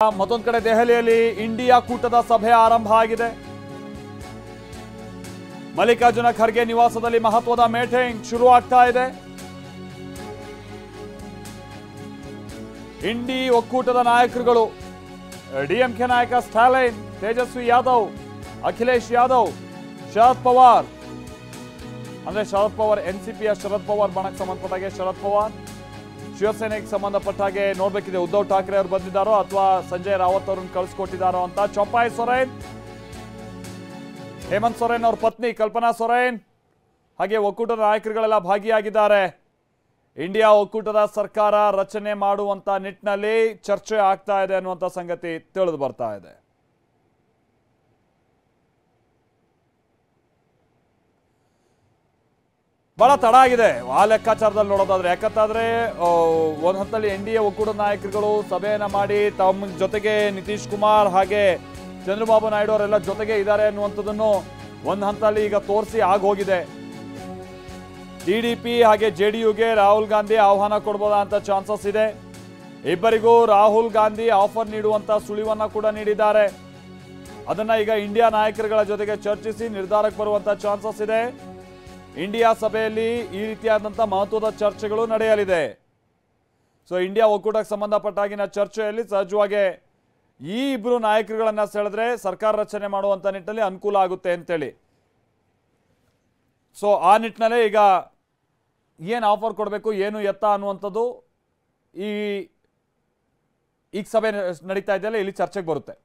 ಮತ್ತೊಂದು ಕಡೆ ದೆಹಲಿಯಲ್ಲಿ ಇಂಡಿಯಾ ಕೂಟದ ಸಭೆ ಆರಂಭ ಆಗಿದೆ. ಮಲ್ಲಿಕಾರ್ಜುನ ಖರ್ಗೆ ನಿವಾಸದಲ್ಲಿ ಮಹತ್ವದ ಮೀಟಿಂಗ್ ಶುರು ಆಗ್ತಾ ಇದೆ. ಇಂಡಿ ಒಕ್ಕೂಟದ ನಾಯಕರುಗಳು ಡಿಎಂಕೆ ನಾಯಕ ಸ್ಟಾಲಿನ್, ತೇಜಸ್ವಿ ಯಾದವ್, ಅಖಿಲೇಶ್ ಯಾದವ್, ಶರದ್ ಪವಾರ್ ಅಂದ್ರೆ ಶರದ್ ಪವಾರ್ ಎನ್ಸಿಪಿಯ ಶರದ್ ಪವಾರ್ ಬಣಕ್ಕೆ ಸಂಬಂಧಪಟ್ಟಾಗೆ ಶರದ್ ಪವಾರ್, ಶಿವಸೇನೆಗೆ ಸಂಬಂಧಪಟ್ಟ ಹಾಗೆ ನೋಡ್ಬೇಕಿದೆ ಉದ್ಧವ್ ಠಾಕ್ರೆ ಅವರು ಬಂದಿದ್ದಾರೋ ಅಥವಾ ಸಂಜಯ್ ರಾವತ್ ಅವರನ್ನು ಕಳಿಸ್ಕೊಟ್ಟಿದ್ದಾರೋ ಅಂತ. ಚಂಪಾಯಿ ಸೊರೇನ್, ಹೇಮಂತ್ ಸೊರೇನ್ ಅವ್ರ ಪತ್ನಿ ಕಲ್ಪನಾ ಸೊರೇನ್ ಹಾಗೆ ಒಕ್ಕೂಟದ ನಾಯಕರುಗಳೆಲ್ಲ ಭಾಗಿಯಾಗಿದ್ದಾರೆ. ಇಂಡಿಯಾ ಒಕ್ಕೂಟದ ಸರ್ಕಾರ ರಚನೆ ಮಾಡುವಂತ ನಿಟ್ಟಿನಲ್ಲಿ ಚರ್ಚೆ ಆಗ್ತಾ ಇದೆ ಅನ್ನುವಂಥ ಸಂಗತಿ ತಿಳಿದು ಬರ್ತಾ ಇದೆ. ಬಹಳ ತಡ ಆಗಿದೆ ಆ ಲೆಕ್ಕಾಚಾರದಲ್ಲಿ ನೋಡೋದಾದ್ರೆ. ಯಾಕಂತಾದ್ರೆ ಒಂದ್ ಹಂತದಲ್ಲಿ ಎನ್ಡಿಎ ಒಕ್ಕೂಟದ ನಾಯಕರುಗಳು ಸಭೆಯನ್ನ ಮಾಡಿ ತಮ್ಮ ಜೊತೆಗೆ ನಿತೀಶ್ ಕುಮಾರ್ ಹಾಗೆ ಚಂದ್ರಬಾಬು ನಾಯ್ಡು ಅವರೆಲ್ಲ ಜೊತೆಗೆ ಇದ್ದಾರೆ ಅನ್ನುವಂಥದ್ದನ್ನು ಒಂದ್ ಹಂತದಲ್ಲಿ ಈಗ ತೋರಿಸಿ ಆಗೋಗಿದೆ. ಟಿಡಿಪಿ ಹಾಗೆ ಜೆಡಿಯುಗೆ ರಾಹುಲ್ ಗಾಂಧಿ ಆಹ್ವಾನ ಕೊಡ್ಬೋದಾ ಅಂತ ಚಾನ್ಸಸ್ ಇದೆ. ಇಬ್ಬರಿಗೂ ರಾಹುಲ್ ಗಾಂಧಿ ಆಫರ್ ನೀಡುವಂತ ಸುಳಿವನ್ನ ಕೂಡ ನೀಡಿದ್ದಾರೆ. ಅದನ್ನ ಈಗ ಇಂಡಿಯಾ ನಾಯಕರುಗಳ ಜೊತೆಗೆ ಚರ್ಚಿಸಿ ನಿರ್ಧಾರಕ್ಕೆ ಬರುವಂತ ಚಾನ್ಸಸ್ ಇದೆ. ಇಂಡಿಯಾ ಸಭೆಯಲ್ಲಿ ಈ ರೀತಿಯಾದಂಥ ಮಹತ್ವದ ಚರ್ಚೆಗಳು ನಡೆಯಲಿದೆ. ಸೊ ಇಂಡಿಯಾ ಒಕ್ಕೂಟಕ್ಕೆ ಸಂಬಂಧಪಟ್ಟಾಗಿನ ಚರ್ಚೆಯಲ್ಲಿ ಸಹಜವಾಗಿ ಈ ಇಬ್ಬರು ನಾಯಕರುಗಳನ್ನ ಸೆಳೆದ್ರೆ ಸರ್ಕಾರ ರಚನೆ ಮಾಡುವಂತ ನಿಟ್ಟಿನಲ್ಲಿ ಅನುಕೂಲ ಆಗುತ್ತೆ ಅಂತೇಳಿ. ಸೊ ಆ ನಿಟ್ಟಿನಲ್ಲೇ ಈಗ ಏನು ಆಫರ್ ಕೊಡಬೇಕು ಏನು ಎತ್ತ ಅನ್ನುವಂಥದ್ದು ಈ ಸಭೆ ನಡೀತಾ ಇದೆಯಲ್ಲ ಇಲ್ಲಿ ಚರ್ಚೆಗೆ ಬರುತ್ತೆ.